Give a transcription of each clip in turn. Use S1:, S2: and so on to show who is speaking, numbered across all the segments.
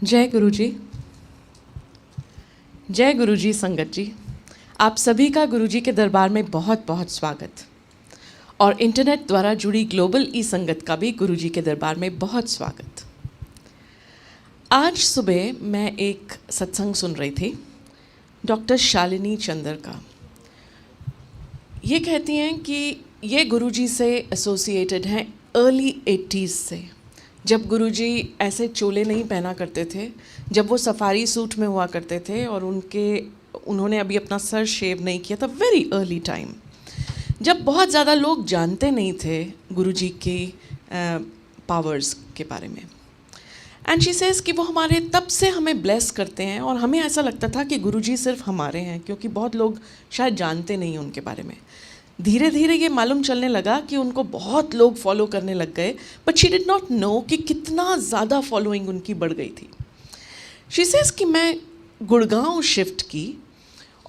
S1: जय गुरु जी। जय गुरु जी संगत जी। आप सभी का गुरु जी के दरबार में बहुत बहुत स्वागत और इंटरनेट द्वारा जुड़ी ग्लोबल ई संगत का भी गुरु जी के दरबार में बहुत स्वागत। आज सुबह मैं एक सत्संग सुन रही थी डॉक्टर शालिनी चंदर का। ये कहती हैं कि ये गुरु जी से एसोसिएटेड हैं अर्ली 80s से, जब गुरुजी ऐसे चोले नहीं पहना करते थे, जब वो सफारी सूट में हुआ करते थे और उन्होंने अभी अपना सर शेव नहीं किया था। वेरी अर्ली टाइम, जब बहुत ज़्यादा लोग जानते नहीं थे गुरुजी की पावर्स के बारे में। एंड शी सेज कि वो हमारे तब से हमें ब्लेस करते हैं और हमें ऐसा लगता था कि गुरुजी सिर्फ हमारे हैं, क्योंकि बहुत लोग शायद जानते नहीं उनके बारे में। धीरे धीरे ये मालूम चलने लगा कि उनको बहुत लोग फॉलो करने लग गए, but she did not know कि कितना ज़्यादा फॉलोइंग उनकी बढ़ गई थी। शी सेज कि मैं गुड़गांव शिफ्ट की,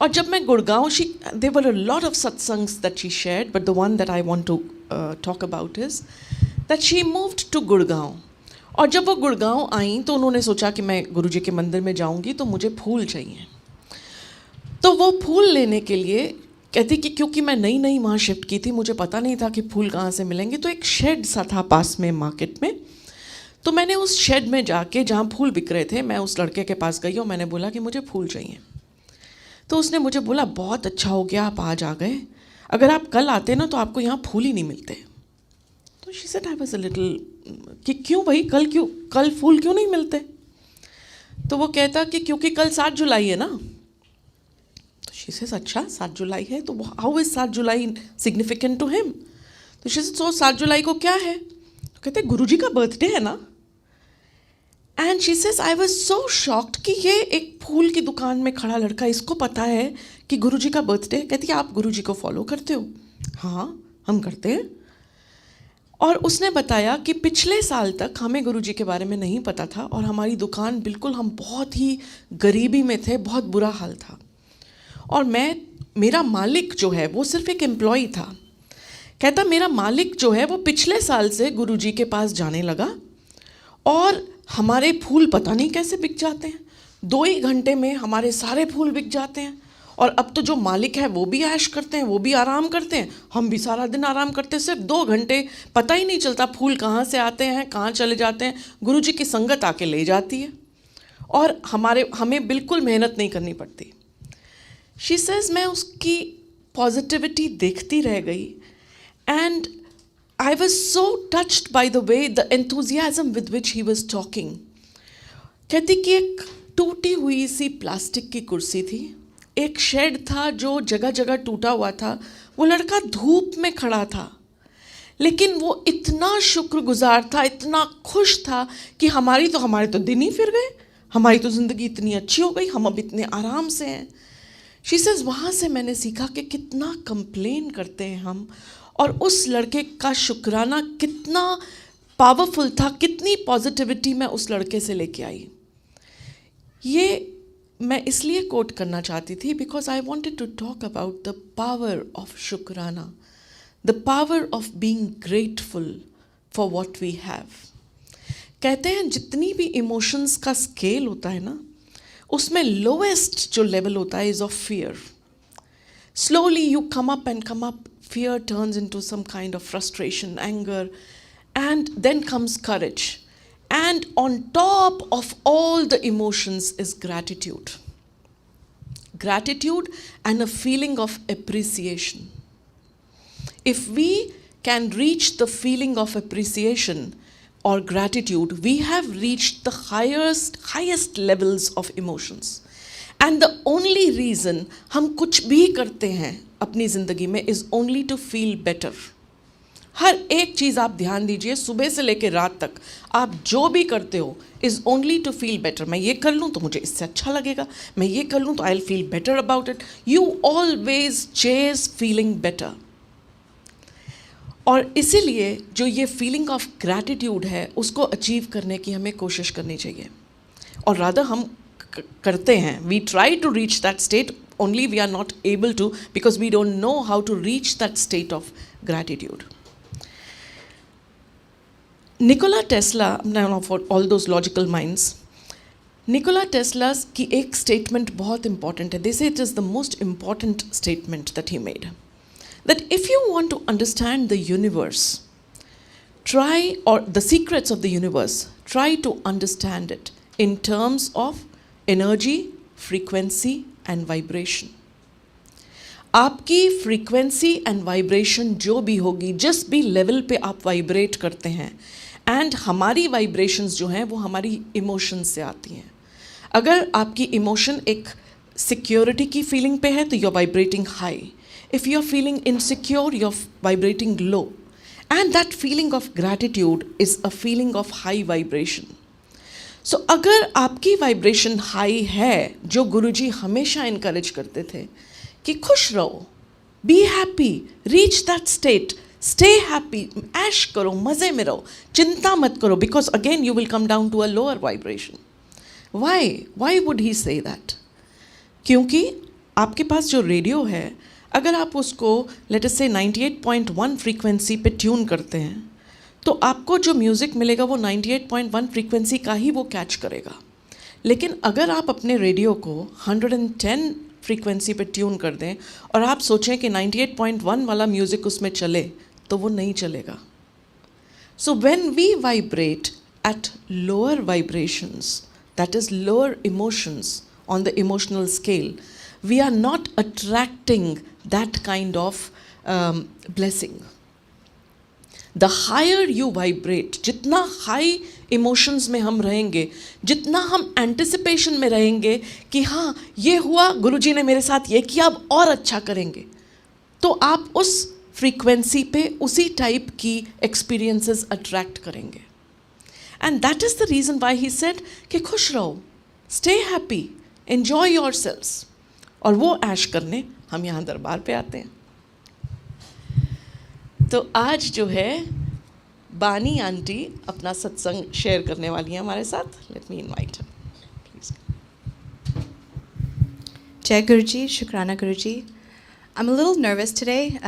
S1: और जब मैं Gurgaon there were a lot of satsangs that she shared, but the one that I want to talk about is that she moved to Gurgaon. और जब वो गुड़गांव आई तो उन्होंने सोचा कि मैं गुरुजी के मंदिर में जाऊंगी तो मुझे फूल चाहिए। तो वो फूल लेने के लिए कहती कि क्योंकि मैं नई नई वहाँ शिफ्ट की थी, मुझे पता नहीं था कि फूल कहाँ से मिलेंगे, तो एक शेड सा था पास में मार्केट में। तो मैंने उस शेड में जाके जहाँ फूल बिक रहे थे, मैं उस लड़के के पास गई और मैंने बोला कि मुझे फूल चाहिए। तो उसने मुझे बोला बहुत अच्छा हो गया आप आज आ गए, अगर आप कल आते ना तो आपको यहाँ फूल ही नहीं मिलते। तो she said I was a little कि क्यों भाई, कल फूल क्यों नहीं मिलते? तो वो कहता कि क्योंकि कल 7 जुलाई है ना। शी सेज अच्छा 7 जुलाई है, तो how is 7 July significant to him? तो शी सेज 7 जुलाई को क्या है? तो कहते गुरुजी का बर्थडे है ना। And she says I was so shocked कि ये एक फूल की दुकान में खड़ा लड़का, इसको पता है कि गुरुजी का बर्थडे है। कहती है आप गुरुजी को फॉलो करते हो? हाँ हम करते हैं। और उसने बताया कि पिछले साल तक हमें गुरुजी के बारे में नहीं पता था और हमारी दुकान बिल्कुल, हम बहुत ही गरीबी में थे, बहुत बुरा हाल था। और मेरा मालिक जो है वो सिर्फ एक एम्प्लॉई था। कहता मेरा मालिक जो है वो पिछले साल से गुरुजी के पास जाने लगा और हमारे फूल पता नहीं कैसे बिक जाते हैं, 2 ही घंटे में हमारे सारे फूल बिक जाते हैं। और अब तो जो मालिक है वो भी ऐश करते हैं, वो भी आराम करते हैं, हम भी सारा दिन आराम करते हैं। सिर्फ 2 घंटे पता ही नहीं चलता फूल कहाँ से आते हैं, कहाँ चले जाते हैं। गुरुजी की संगत आके ले जाती है और हमें बिल्कुल मेहनत नहीं करनी पड़ती। शी सेज मैं उसकी पॉजिटिविटी देखती रह गई and I was so touched by the way, the enthusiasm with which he was talking. कहती कि एक टूटी हुई सी प्लास्टिक की कुर्सी थी, एक शेड था जो जगह जगह टूटा हुआ था, वो लड़का धूप में खड़ा था, लेकिन वो इतना शुक्रगुजार था, इतना खुश था कि हमारे तो दिन ही फिर गए, हमारी तो ज़िंदगी इतनी अच्छी हो गई, हम अब इतने आराम से हैं। शी सेज वहाँ से मैंने सीखा कि कितना कंप्लेन करते हैं हम, और उस लड़के का शुक्राना कितना पावरफुल था, कितनी पॉजिटिविटी मैं उस लड़के से लेके आई। ये मैं इसलिए कोट करना चाहती थी because I wanted to talk about the power of शुक्राना, the power of being grateful for what we have. कहते हैं जितनी भी इमोशंस का स्केल होता है ना, उसमें लोएस्ट जो लेवल होता है is of fear. Slowly you come up and come up, fear turns into some kind of frustration, anger, and then comes courage, and on top of all the emotions is gratitude. Gratitude and a feeling of appreciation. If we can reach the feeling of appreciation or gratitude, we have reached the highest levels of emotions. And the only reason हम कुछ भी करते हैं अपनी ज़िंदगी में is only to feel better. हर एक चीज़ आप ध्यान दीजिए, सुबह से लेकर रात तक आप जो भी करते हो is only to feel better. मैं ये कर लूँ तो मुझे इससे अच्छा लगेगा, मैं ये कर लूँ तो I will feel better about it. You always chase feeling better. और इसीलिए जो ये फीलिंग ऑफ ग्रैटिट्यूड है उसको अचीव करने की हमें कोशिश करनी चाहिए, और रादर हम करते हैं। We try to reach that state, only we are not able to because we don't know how to reach that state of gratitude. Nikola Tesla, for all those logical minds, Nikola Tesla की एक statement बहुत important है. They say it is the most important statement that he made, that if you want to understand the universe, try, or the secrets of the universe, try to understand it in terms of energy, frequency and vibration. आपकी frequency and vibration जो भी होगी, जिस भी level पे आप vibrate करते हैं, and हमारी vibrations जो हैं वो हमारी emotions से आती हैं. अगर आपकी emotion एक security की feeling पे है तो you're vibrating high. If you're feeling insecure, you're vibrating low. And that feeling of gratitude is a feeling of high vibration. So अगर आपकी vibration high है, जो गुरुजी हमेशा encourage करते थे कि खुश रहो, be happy, reach that state, stay happy, ऐश करो, मज़े में रहो, चिंता मत करो, because again you will come down to a lower vibration. Why? Why would he say that? क्योंकि आपके पास जो रेडियो है, अगर आप उसको लेट अस से 98.1 फ्रीक्वेंसी पे ट्यून करते हैं तो आपको जो म्यूज़िक मिलेगा वो 98.1 फ्रीक्वेंसी का ही वो कैच करेगा. लेकिन अगर आप अपने रेडियो को 110 फ्रीक्वेंसी पे ट्यून कर दें और आप सोचें कि 98.1 वाला म्यूज़िक उसमें चले तो वो नहीं चलेगा. So when we vibrate at lower vibrations, that is lower emotions on the emotional scale, we are not attracting that kind of blessing. The higher you vibrate, जितना high emotions में हम रहेंगे, जितना हम anticipation में रहेंगे कि हाँ ये हुआ, गुरुजी ने मेरे साथ ये किया, अब और अच्छा करेंगे, तो आप उस frequency पे उसी type की experiences attract करेंगे. And that is the reason why he said कि खुश रहो, stay happy, enjoy yourselves. और वो ऐश करने हम यहाँ दरबार पे आते हैं. तो आज जो है बानी आंटी अपना सत्संग शेयर करने वाली हैं हमारे साथ. Let me invite her please.
S2: Jai Guruji, Shukrana Guruji. I'm a little nervous today.